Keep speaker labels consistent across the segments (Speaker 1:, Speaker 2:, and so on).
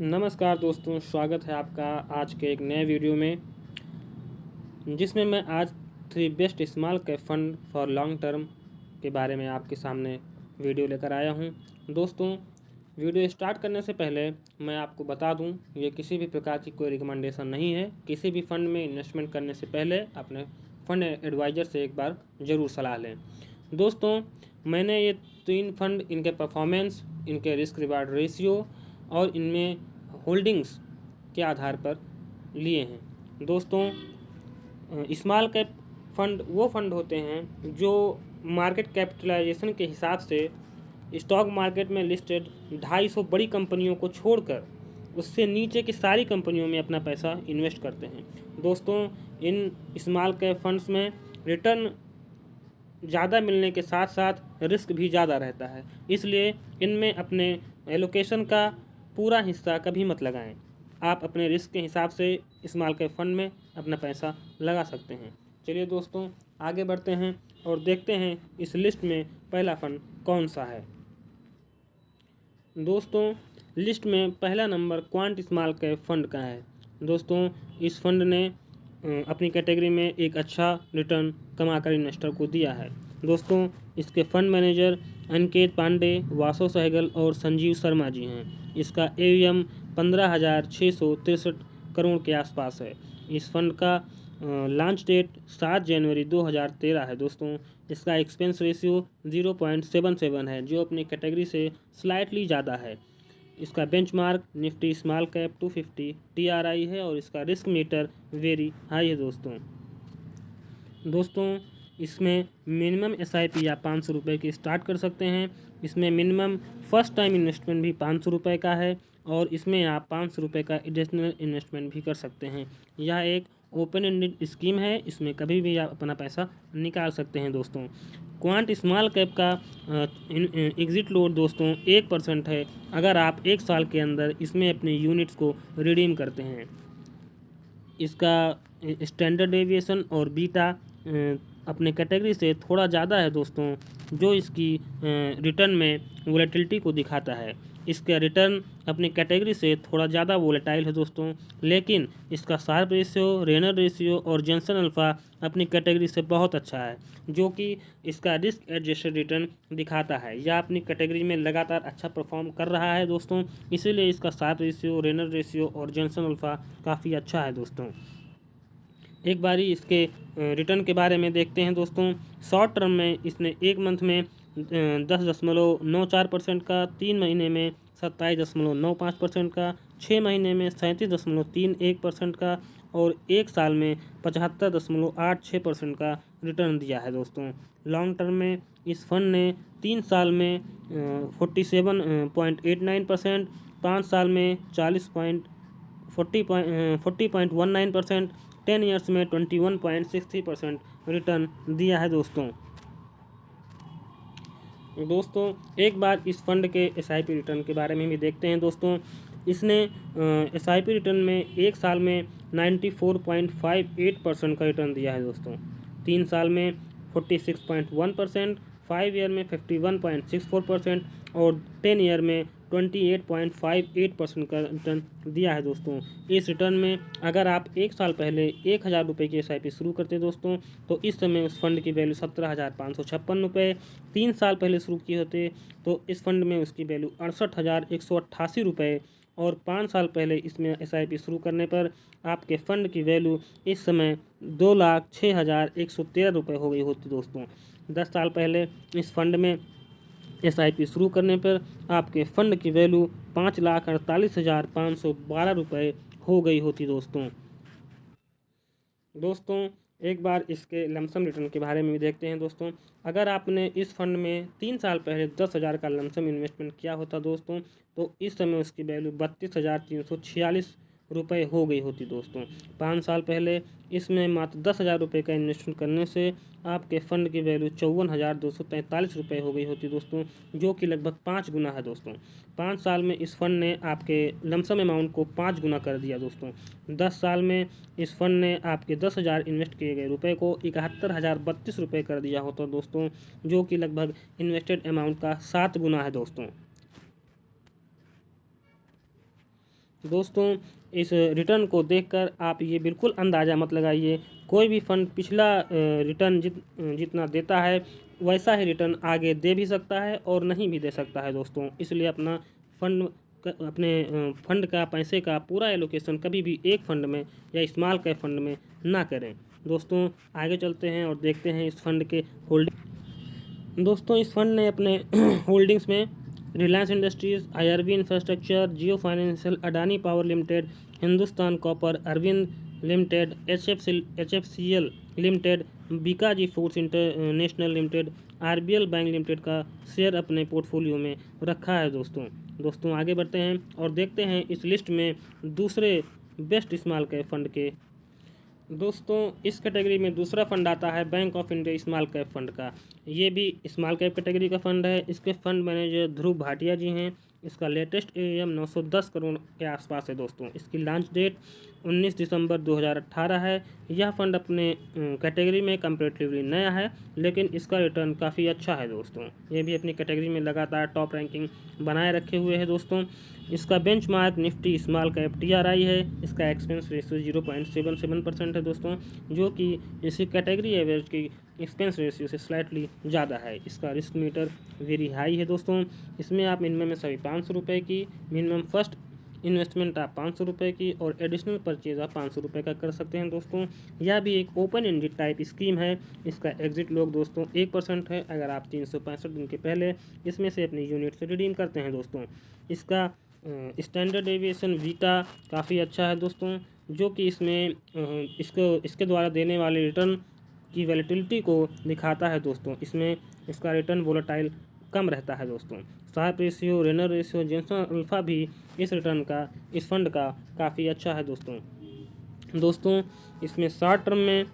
Speaker 1: नमस्कार दोस्तों, स्वागत है आपका आज के एक नए वीडियो में, जिसमें मैं आज 3 best small cap fund for long term के बारे में आपके सामने वीडियो लेकर आया हूं। दोस्तों, वीडियो स्टार्ट करने से पहले मैं आपको बता दूं, ये किसी भी प्रकार की कोई रिकमेंडेशन नहीं है। किसी भी फंड में इन्वेस्टमेंट करने से पहले अपने फंड एडवाइज़र से एक बार ज़रूर सलाह लें। दोस्तों, मैंने ये 3 फंड, इनके परफॉर्मेंस, इनके रिस्क रिवार्ड रेशियो और इनमें होल्डिंग्स के आधार पर लिए हैं। दोस्तों, स्मॉल कैप फंड वो फंड होते हैं जो मार्केट कैपिटलाइजेशन के हिसाब से स्टॉक मार्केट में लिस्टेड 250 बड़ी कंपनियों को छोड़कर उससे नीचे की सारी कंपनियों में अपना पैसा इन्वेस्ट करते हैं। दोस्तों, इन स्मॉल कैप फंड्स में रिटर्न ज़्यादा मिलने के साथ साथ रिस्क भी ज़्यादा रहता है, इसलिए इनमें अपने एलोकेशन का पूरा हिस्सा कभी मत लगाएं। आप अपने रिस्क के हिसाब से स्मॉल कैप फंड में अपना पैसा लगा सकते हैं। चलिए दोस्तों, आगे बढ़ते हैं और देखते हैं इस लिस्ट में पहला फंड कौन सा है। दोस्तों, लिस्ट में पहला number quant small cap fund का है। दोस्तों, इस फंड ने अपनी कैटेगरी में एक अच्छा रिटर्न कमाकर इन्वेस्टर को दिया है। दोस्तों, इसके फंड मैनेजर अनिकेत पांडे, वासव सहगल और संजीव शर्मा जी हैं। इसका AUM 15,663 करोड़ के आसपास है। इस फंड का लॉन्च डेट 7 जनवरी 2013 है। दोस्तों, इसका एक्सपेंस रेशियो 0.77 है, जो अपनी कैटेगरी से स्लाइटली ज़्यादा है। इसका benchmark Nifty small cap 250 TRI है और इसका रिस्क मीटर वेरी हाई है। दोस्तों, इसमें मिनिमम SIP आप 500 रुपये की स्टार्ट कर सकते हैं। इसमें मिनिमम फर्स्ट टाइम इन्वेस्टमेंट भी 500 रुपये का है और इसमें आप 500 रुपये का एडिशनल इन्वेस्टमेंट भी कर सकते हैं। यह एक ओपन एंडेड स्कीम है, इसमें कभी भी आप अपना पैसा निकाल सकते हैं। दोस्तों, क्वांट स्मॉल कैप का एग्जिट लोड दोस्तों 1% है, अगर आप 1 साल के अंदर इसमें अपने यूनिट्स को रिडीम करते हैं। इसका स्टैंडर्ड डेविएशन और बीटा अपने कैटेगरी से थोड़ा ज़्यादा है दोस्तों, जो इसकी रिटर्न में वोलेटिलिटी को दिखाता है। इसका रिटर्न अपनी कैटेगरी से थोड़ा ज़्यादा वोलेटाइल है दोस्तों, लेकिन इसका शार्प रेशियो, रेनर रेशियो और जेंसन अल्फ़ा अपनी कैटेगरी से बहुत अच्छा है, जो कि इसका रिस्क एडजस्टेड रिटर्न दिखाता है। यह अपनी कैटेगरी में लगातार अच्छा परफॉर्म कर रहा है दोस्तों, इसीलिए इसका शार्प रेशियो, रेनर रेशियो और जेंसन अल्फ़ा काफ़ी अच्छा है। दोस्तों, एक बारी इसके रिटर्न के बारे में देखते हैं। दोस्तों, शॉर्ट टर्म में इसने 1 मंथ में 10.94% का, 3 महीने में 27.95% का, 6 महीने में 37.31% का और 1 साल में 75.86% का रिटर्न दिया है। दोस्तों, लॉन्ग टर्म में इस फंड ने 3 साल में 47.89%, 5 साल में 40.19%, 10 ईयर्स में 21.63% रिटर्न दिया है। दोस्तों, एक बार इस फंड के SIP रिटर्न के बारे में भी देखते हैं। दोस्तों, इसने SIP रिटर्न में 1 साल में 94.58% का रिटर्न दिया है। दोस्तों, 3 साल में 46.1%, 5 ईयर में 51.64% और 10 ईयर में 28.58% का रिटर्न दिया है। दोस्तों, इस रिटर्न में अगर आप 1 साल पहले 1,000 रुपये की SIP शुरू करते दोस्तों, तो इस समय उस फंड की वैल्यू 17,556 रुपये। 3 साल पहले शुरू किए होते तो इस फंड में उसकी वैल्यू 68,188 रुपये और 5 साल पहले इसमें SIP शुरू करने पर आपके फ़ंड की वैल्यू इस समय 2,06,113 रुपये हो गई होती। दोस्तों, 10 साल पहले इस फंड में SIP शुरू करने पर आपके फ़ंड की वैल्यू 5,48,512 रुपये हो गई होती। दोस्तों, एक बार इसके लमसम रिटर्न के बारे में भी देखते हैं। दोस्तों, अगर आपने इस फंड में 3 साल पहले 10,000 का लमसम इन्वेस्टमेंट किया होता दोस्तों, तो इस समय उसकी वैल्यू 32,346 रुपये हो गई होती। दोस्तों, 5 साल पहले इसमें मात्र 10,000 रुपये का इन्वेस्टमेंट करने से आपके फ़ंड की वैल्यू 54,243 रुपये हो गई होती। दोस्तों, जो कि लगभग 5 गुना है। दोस्तों, 5 साल में इस फंड ने आपके लमसम अमाउंट को 5 गुना कर दिया। दोस्तों, 10 साल में इस फंड ने आपके 10,000 इन्वेस्ट किए गए रुपए को 71,032 रुपये कर दिया होता दोस्तों, जो कि लगभग इन्वेस्टेड अमाउंट का 7 गुना है। दोस्तों इस रिटर्न को देखकर आप ये बिल्कुल अंदाज़ा मत लगाइए। कोई भी फंड पिछला रिटर्न जितना देता है वैसा ही रिटर्न आगे दे भी सकता है और नहीं भी दे सकता है दोस्तों। इसलिए अपना अपने फंड का पैसे का पूरा एलोकेशन कभी भी एक फंड में या स्मॉल कैप फंड में ना करें। दोस्तों आगे चलते हैं और देखते हैं इस फंड के होल्डिंग। दोस्तों इस फंड ने अपने होल्डिंग्स में Reliance Industries, IRB infrastructure, Jio financial, Adani power limited, Hindustan copper, Arvind limited, HFCL limited, Bikaji foods international limited, RBL bank limited का शेयर अपने पोर्टफोलियो में रखा है दोस्तों आगे बढ़ते हैं और देखते हैं इस लिस्ट में दूसरे बेस्ट स्मॉल कैप फंड के। दोस्तों इस कैटेगरी में दूसरा फंड आता है bank of India small cap fund का। ये भी स्मॉल कैप कैटेगरी का फंड है। इसके फंड मैनेजर ध्रुव भाटिया जी हैं। इसका लेटेस्ट AUM 910 करोड़ के आसपास है दोस्तों। इसकी लॉन्च डेट 19 दिसंबर 2018 है। यह फंड अपने कैटेगरी में कंपैरेटिवली नया है, लेकिन इसका रिटर्न काफ़ी अच्छा है दोस्तों। ये भी अपनी कैटेगरी में लगातार टॉप रैंकिंग बनाए रखे हुए है दोस्तों। इसका benchmark Nifty small cap TRI है। इसका एक्सपेंस रेशियो 0.77% है दोस्तों, जो कि इसी कैटेगरी एवरेज की एक्सपेंस रेशियो से स्लाइटली ज़्यादा है। इसका रिस्क मीटर वेरी हाई है दोस्तों। इसमें आप मिनिमम में सभी 500 रुपये की, मिनिमम फर्स्ट इन्वेस्टमेंट आप 500 रुपये की और एडिशनल परचेज आप 500 रुपये का कर सकते हैं दोस्तों। यह भी एक ओपन एंडेड टाइप स्कीम है। इसका एग्जिट लोग दोस्तों 1% है अगर आप 365 दिन के पहले इसमें से अपनी यूनिट से रिडीम करते हैं दोस्तों। इसका स्टैंडर्ड डेविएशन वीटा काफ़ी अच्छा है दोस्तों, जो कि इसमें इसके द्वारा देने वाले रिटर्न की वैलेटिलिटी को दिखाता है दोस्तों। इसमें इसका रिटर्न वोलेटाइल कम रहता है दोस्तों। Sharpe ratio, Treynor ratio, Jensen alpha भी इस फंड का काफ़ी अच्छा है दोस्तों इसमें शॉर्ट टर्म में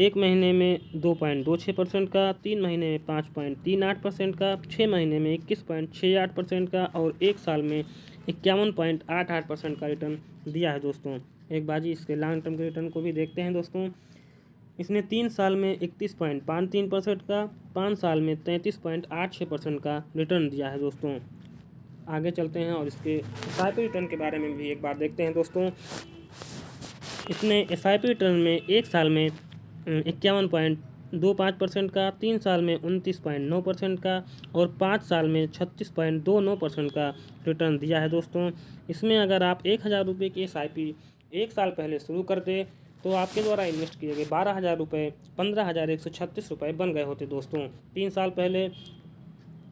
Speaker 1: 1 महीने में 2.26% का, 3 महीने में 5.38% का, 6 महीने में 21.68% का और 1 साल में 51.88% का रिटर्न दिया है दोस्तों। एक बाजी इसके लॉन्ग टर्म के रिटर्न को भी देखते हैं दोस्तों। इसने 3 साल में 31.53% का, 5 साल में 33.86% का रिटर्न दिया है दोस्तों। आगे चलते हैं और इसके SIP रिटर्न के बारे में भी एक बार देखते हैं दोस्तों। इसने SIP रिटर्न में 1 साल में 51.25% का, 3 साल में 29.9% का और 5 साल में 36.29% का रिटर्न दिया है दोस्तों। इसमें अगर आप 1000 रुपये की SIP 1 साल पहले शुरू कर दे तो आपके द्वारा इन्वेस्ट किए गए 12,000 रुपये 15,136 रुपये बन गए होते दोस्तों। 3 साल पहले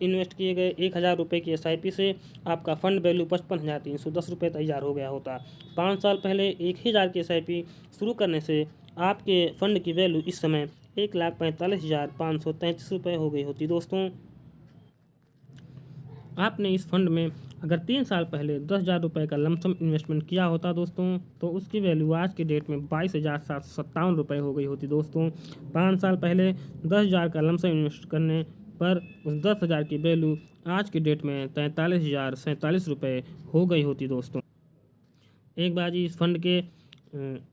Speaker 1: इन्वेस्ट किए गए 1,000 रुपये की SIP से आपका फ़ंड वैल्यू 55,310 रुपये तैयार हो गया होता। 5 साल पहले 1,000 की SIP शुरू करने से आपके फ़ंड की वैल्यू इस समय 1,45,533 रुपये हो गई होती दोस्तों। आपने इस फंड में अगर 3 साल पहले 10,000 रुपये का लमसम इन्वेस्टमेंट किया होता दोस्तों, तो उसकी वैल्यू आज की डेट में 22,757 रुपये हो गई होती दोस्तों। 5 साल पहले 10,000 का लमसम इन्वेस्ट करने पर उस 10,000 की वैल्यू आज की डेट में 43,047 रुपये हो गई होती दोस्तों। एक बाजी इस फंड के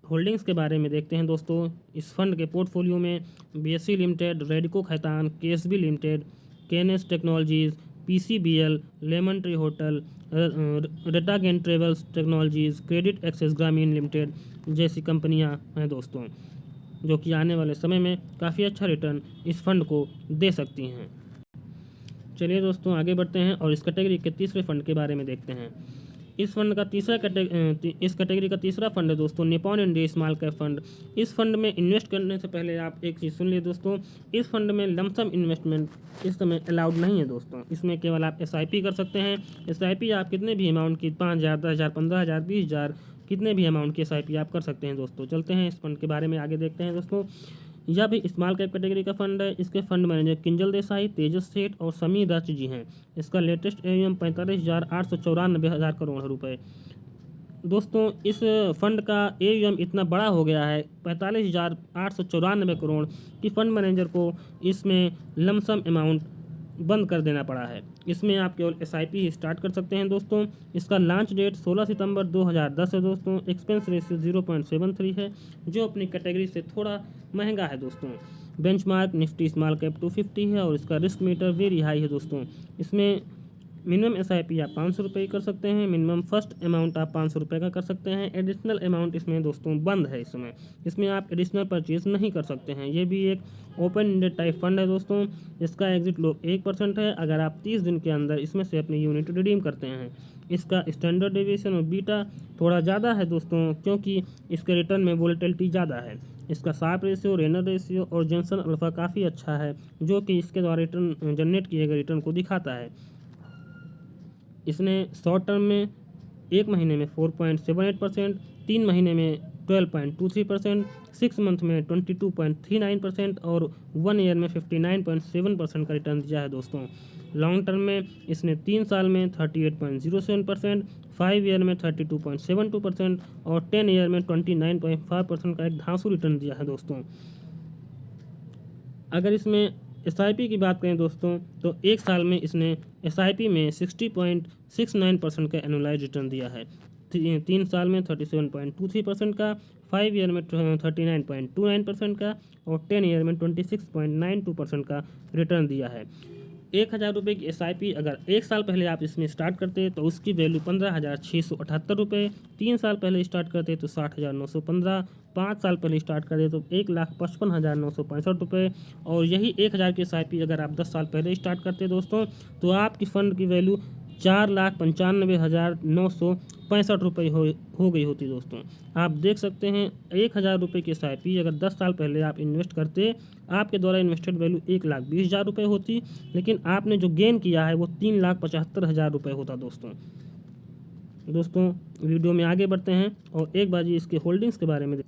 Speaker 1: होल्डिंग्स के बारे में देखते हैं दोस्तों। इस फंड के पोर्टफोलियो में BSE limited, Radico Khaitan, KSB limited, KNS technologies, PCBL, Lemon Tree hotel, Rategain travels technologies, credit access Grameen limited जैसी कंपनियां हैं दोस्तों, जो कि आने वाले समय में काफ़ी अच्छा रिटर्न इस फंड को दे सकती हैं। चलिए दोस्तों आगे बढ़ते हैं और इस कैटेगरी के तीसरे फंड के बारे में देखते हैं। इस कैटेगरी का तीसरा फंड है दोस्तों Nippon India small cap fund. इस फंड में इन्वेस्ट करने से पहले आप एक चीज़ सुन लिए दोस्तों, इस फंड में लमसम इन्वेस्टमेंट इस समय अलाउड नहीं है दोस्तों। इसमें केवल आप SIP कर सकते हैं। SIP आप कितने भी अमाउंट की 5,000, 10,000, 15,000, 20,000 कितने भी अमाउंट की SIP आप कर सकते हैं दोस्तों। चलते हैं इस फंड के बारे में आगे देखते हैं दोस्तों। यह भी स्मॉल कैप कैटेगरी का फंड है। इसके फंड मैनेजर किंजल देसाई, तेजस सेठ और समीर दत्त जी हैं। इसका लेटेस्ट AUM 45,894 करोड़ रुपए। दोस्तों इस फंड का AUM इतना बड़ा हो गया है 45,894 करोड़ कि फंड मैनेजर को इसमें लमसम अमाउंट बंद कर देना पड़ा है। इसमें आप केवल SIP ही स्टार्ट कर सकते हैं दोस्तों। इसका लॉन्च डेट 16 सितंबर 2010 है दोस्तों। एक्सपेंस रेशियो 0.73 है, जो अपनी कैटेगरी से थोड़ा महंगा है दोस्तों। बेंचमार्क निफ्टी स्मॉल कैप 250 है और इसका रिस्क मीटर वेरी हाई है दोस्तों। इसमें मिनिमम SIP आप 500 रुपये कर सकते हैं। मिनिमम फर्स्ट अमाउंट आप 500 रुपये का कर सकते हैं। एडिशनल अमाउंट इसमें दोस्तों बंद है। इसमें आप एडिशनल परचेज नहीं कर सकते हैं। ये भी एक ओपन एंडेड टाइप फंड है दोस्तों। इसका एग्जिट लो 1% है अगर आप 30 दिन के अंदर इसमें से अपनी यूनिट रिडीम करते हैं। इसका स्टैंडर्ड डेविएशन और बीटा थोड़ा ज़्यादा है दोस्तों, क्योंकि इसके रिटर्न में वोलेटिलिटी ज़्यादा है। इसका शार्प रेशियो, रेनर रेशियो और जॉनसन अल्फा काफ़ी अच्छा है, जो कि इसके द्वारा रिटर्न जनरेट किए गए रिटर्न को दिखाता है। इसने शॉर्ट टर्म में 1 महीने में 4.78%, 3 महीने में 12.23%, 6 मंथ में 22.39% और 1 ईयर में 59.7% का रिटर्न दिया है दोस्तों। लॉन्ग टर्म में इसने 3 साल में 38.07%, 5 ईयर में 32.72% और 10 ईयर में 29.5% का एक धांसू रिटर्न दिया है दोस्तों। अगर इसमें SIP की बात करें दोस्तों, तो 1 साल में इसने SIP में 60.69% का एनुअलाइज रिटर्न दिया है। 3 साल में 37.23% का, 5 ईयर में 39.29% का और 10 ईयर में 26.92% का रिटर्न दिया है। 1,000 रुपये की SIP अगर 1 साल पहले आप इसमें स्टार्ट करते तो उसकी वैल्यू 15,678 रुपये, 3 साल पहले स्टार्ट करते तो 60,915, 5 साल पहले स्टार्ट करते तो 1,55,965 रुपये और यही 1,000 की SIP अगर आप 10 साल पहले स्टार्ट करते दोस्तों तो आपकी फ़ंड की वैल्यू 4,95,965 रुपये हो गई होती दोस्तों। आप देख सकते हैं 1,000 रुपये की SIP अगर 10 साल पहले आप इन्वेस्ट करते, आपके द्वारा इन्वेस्टेड वैल्यू 1,20,000 रुपये होती, लेकिन आपने जो गेन किया है वो 3,75,000 रुपये होता दोस्तों। वीडियो में आगे बढ़ते हैं और एक बार जी इसके होल्डिंग्स के बारे में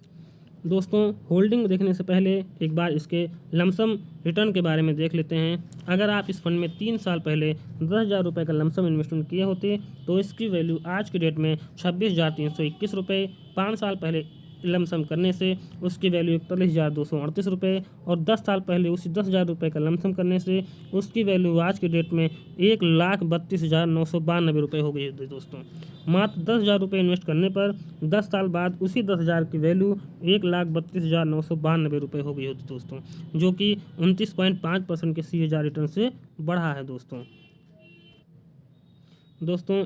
Speaker 1: दोस्तों, होल्डिंग देखने से पहले एक बार इसके लमसम रिटर्न के बारे में देख लेते हैं। अगर आप इस फंड में 3 साल पहले 10,000 रुपये का लमसम इन्वेस्टमेंट किए होते तो इसकी वैल्यू आज की डेट में 26,321 रुपये, 5 साल पहले लमसम करने से उसकी वैल्यू 41,238 रुपये और 10 साल पहले उसी 10,000 रुपये का लमसम करने से उसकी वैल्यू आज की डेट में 1,32,992 रुपये हो गई है दोस्तों। मात्र 10,000 रुपये इन्वेस्ट करने पर 10 साल बाद उसी 10,000 की वैल्यू 1,32,992 रुपये हो गई होती दोस्तों, जो कि 29.5% के CAGR रिटर्न से बढ़ा है दोस्तों।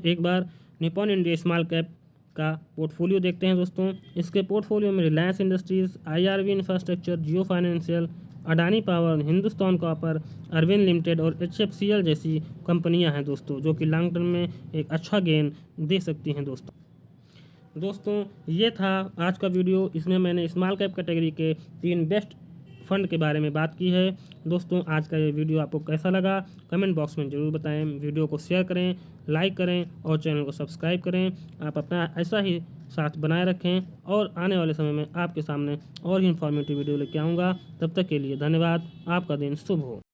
Speaker 1: एक बार निप्पॉन इंडिया स्मॉल कैप का पोर्टफोलियो देखते हैं दोस्तों। इसके पोर्टफोलियो में Reliance Industries, IRB infrastructure, Jio financial, Adani power, Hindustan copper, Arvind limited और HFCL जैसी कंपनियां हैं दोस्तों, जो कि लॉन्ग टर्म में एक अच्छा गेन दे सकती हैं दोस्तों। ये था आज का वीडियो। इसमें मैंने स्मॉल कैप कैटेगरी के 3 बेस्ट फंड के बारे में बात की है दोस्तों। आज का ये वीडियो आपको कैसा लगा कमेंट बॉक्स में ज़रूर बताएं। वीडियो को शेयर करें, लाइक करें और चैनल को सब्सक्राइब करें। आप अपना ऐसा ही साथ बनाए रखें और आने वाले समय में आपके सामने और ही इन्फॉर्मेटिव वीडियो लेके आऊँगा। तब तक के लिए धन्यवाद। आपका दिन शुभ हो।